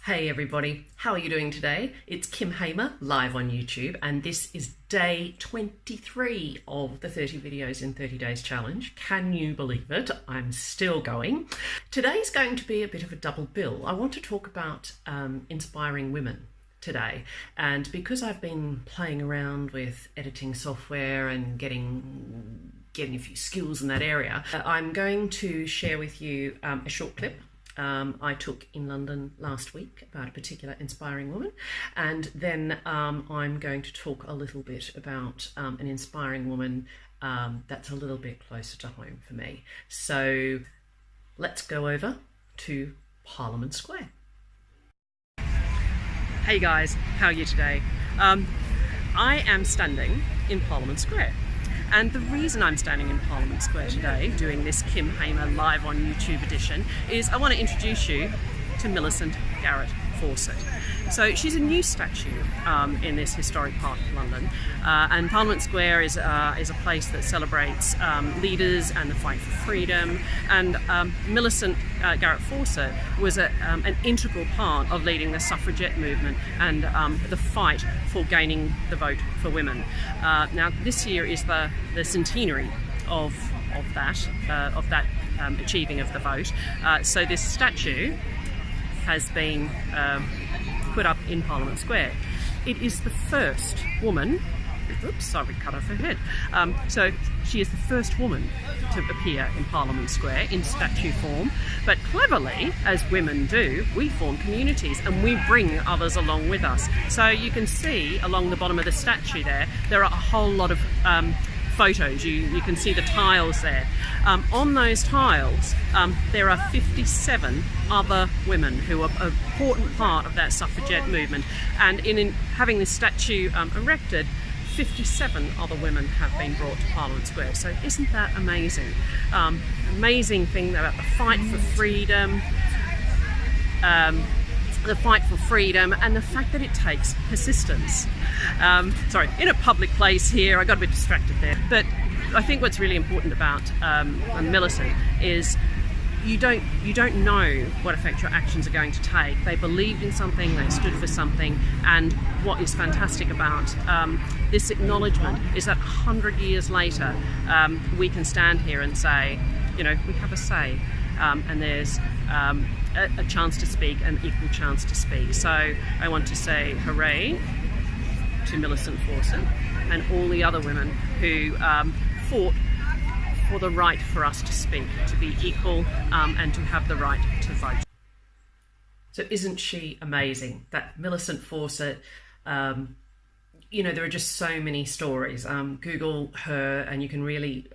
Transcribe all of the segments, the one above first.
Hey everybody, how are you doing today? It's Kim Hamer live on YouTube, and this is day 23 of the 30 videos in 30 days challenge. Can you believe it? I'm still going. Today's going to be a bit of a double bill. I want to talk about inspiring women today, and because I've been playing around with editing software and getting a few skills in that area, I'm going to share with you a short clip I took in London last week about a particular inspiring woman, and then I'm going to talk a little bit about an inspiring woman that's a little bit closer to home for me. So let's go over to Parliament Square. Hey guys, how are you today? I am standing in Parliament Square. And the reason I'm standing in Parliament Square today, doing this Kim Hamer live on YouTube edition, is I want to introduce you to Millicent Garrett Fawcett. So she's a new statue in this historic part of London, and Parliament Square is a place that celebrates leaders and the fight for freedom. And Millicent Garrett Fawcett was an integral part of leading the suffragette movement and the fight for gaining the vote for women. Now this year is the centenary of that achieving of the vote. So this statue has been put up in Parliament Square. It is the first woman, oops, sorry, cut off her head. So she is the first woman to appear in Parliament Square in statue form, but cleverly, as women do, we form communities and we bring others along with us. So you can see along the bottom of the statue there are a whole lot of photos. You can see the tiles there. On those tiles, there are 57 other women who are an important part of that suffragette movement. And in having this statue erected, 57 other women have been brought to Parliament Square. So isn't that amazing? Amazing thing about the fight for freedom, and the fact that it takes persistence. Sorry, in a public place here, I got a bit distracted there. But I think what's really important about Millicent is you don't know what effect your actions are going to take. They believed in something, they stood for something, and what is fantastic about this acknowledgement is that 100 years later, we can stand here and say, you know, we have a say, and there's a chance to speak, an equal chance to speak. So I want to say hooray to Millicent Fawcett and all the other women who fought for the right for us to speak, to be equal, and to have the right to vote. So isn't she amazing? That Millicent Fawcett, you know, there are just so many stories. Google her and you can really,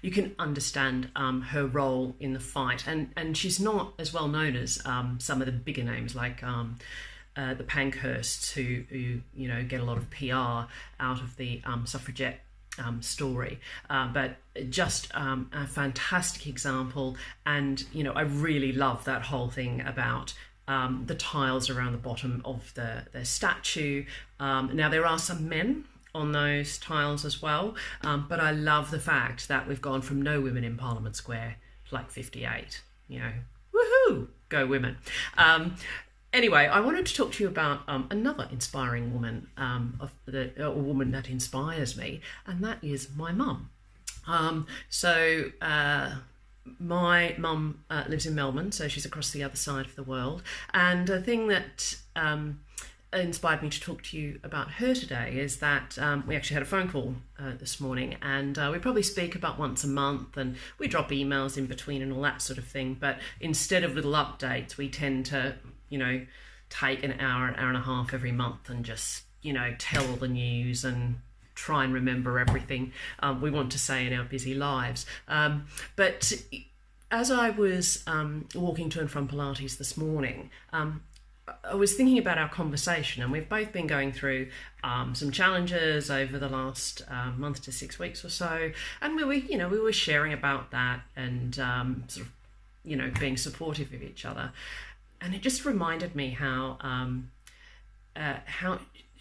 you can understand her role in the fight. And she's not as well known as some of the bigger names like the Pankhursts who you know, get a lot of PR out of the suffragette story, but just a fantastic example. And you know, I really love that whole thing about the tiles around the bottom of the statue. Now there are some men on those tiles as well, but I love the fact that we've gone from no women in Parliament Square to like 58. You know, woohoo, go women. Anyway, I wanted to talk to you about another inspiring woman, a woman that inspires me, and that is my mum. My mum lives in Melbourne, so she's across the other side of the world. And the thing that inspired me to talk to you about her today is that we actually had a phone call this morning, and we probably speak about once a month, and we drop emails in between and all that sort of thing. But instead of little updates, we tend to, you know, take an hour and a half every month and just, you know, tell the news and try and remember everything we want to say in our busy lives. But as I was walking to and from Pilates this morning, I was thinking about our conversation, and we've both been going through some challenges over the last month to 6 weeks or so, and we were sharing about that and sort of, you know, being supportive of each other. And it just reminded me how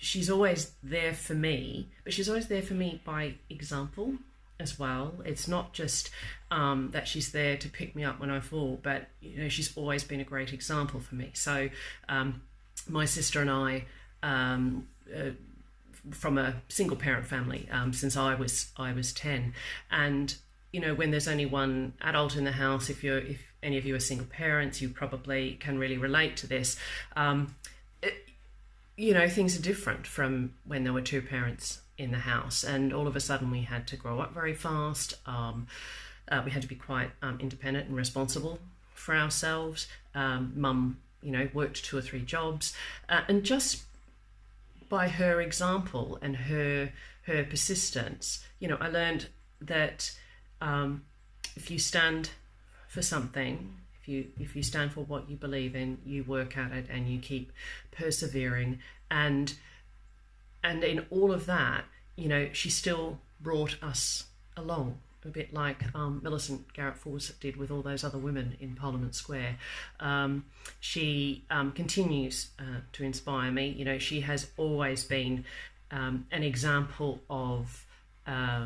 she's always there for me, but she's always there for me by example. as well. It's not just that she's there to pick me up when I fall, but she's always been a great example for me. So my sister and I, from a single parent family since I was 10, and when there's only one adult in the house, if any of you are single parents, you probably can really relate to this. Things are different from when there were two parents in the house, and all of a sudden we had to grow up very fast. We had to be quite independent and responsible for ourselves. Mum, worked 2 or 3 jobs, and just by her example and her persistence, I learned that if you stand for something, if you stand for what you believe in, you work at it and you keep persevering, and in all of that, she still brought us along, a bit like Millicent Garrett Fawcett did with all those other women in Parliament Square. She continues to inspire me. She has always been an example of, I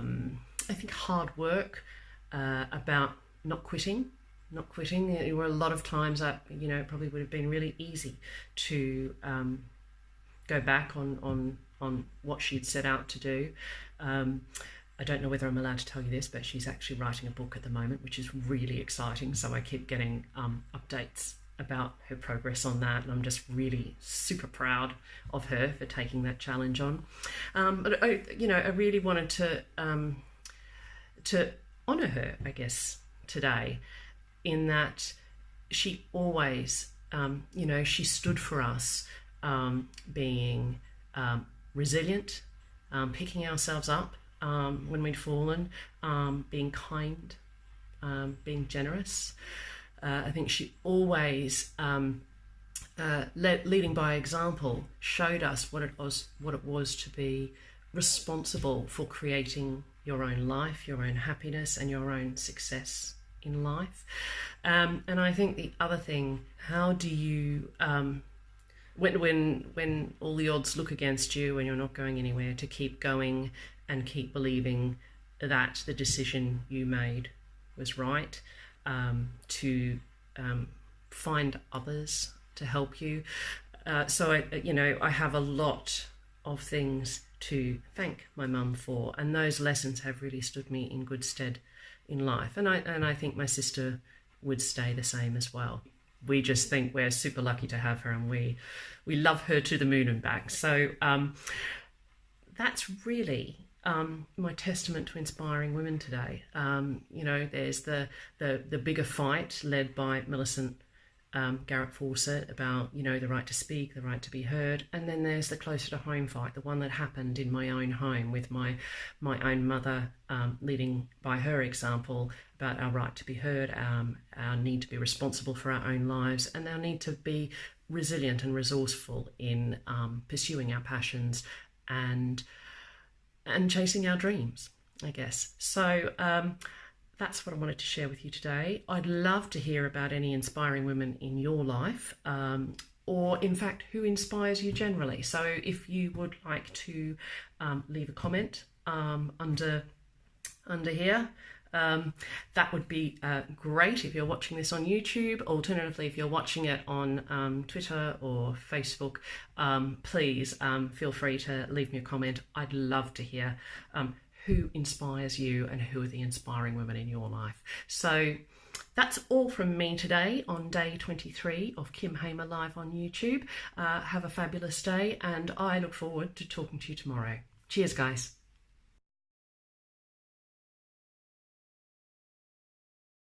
think, hard work, about not quitting. There were a lot of times that it probably would have been really easy to go back on what she'd set out to do. I don't know whether I'm allowed to tell you this, but she's actually writing a book at the moment, which is really exciting. So I keep getting updates about her progress on that, and I'm just really super proud of her for taking that challenge on. But I really wanted to honour her, I guess, today, in that she always, she stood for us, being resilient, picking ourselves up when we'd fallen, being kind, being generous. I think she always, leading by example, showed us what it was to be responsible for creating your own life, your own happiness, and your own success in life. And I think the other thing, how do you, when all the odds look against you and you're not going anywhere, to keep going and keep believing that the decision you made was right, to find others to help you. So I have a lot of things to thank my mum for, and those lessons have really stood me in good stead in life. And I think my sister would stay the same as well. We just think we're super lucky to have her, and we love her to the moon and back. So that's really my testament to inspiring women today. There's the bigger fight led by Millicent Garrett Fawcett about the right to speak, the right to be heard, and then there's the closer to home fight, the one that happened in my own home with my own mother, leading by her example about our right to be heard, our need to be responsible for our own lives, and our need to be resilient and resourceful in pursuing our passions and chasing our dreams, I guess. So that's what I wanted to share with you today. I'd love to hear about any inspiring women in your life, or in fact, who inspires you generally. So if you would like to leave a comment under here, that would be great if you're watching this on YouTube. Alternatively, if you're watching it on Twitter or Facebook, please feel free to leave me a comment. I'd love to hear who inspires you and who are the inspiring women in your life. So that's all from me today on day 23 of Kim Hamer Live on YouTube. Have a fabulous day, and I look forward to talking to you tomorrow. Cheers, guys.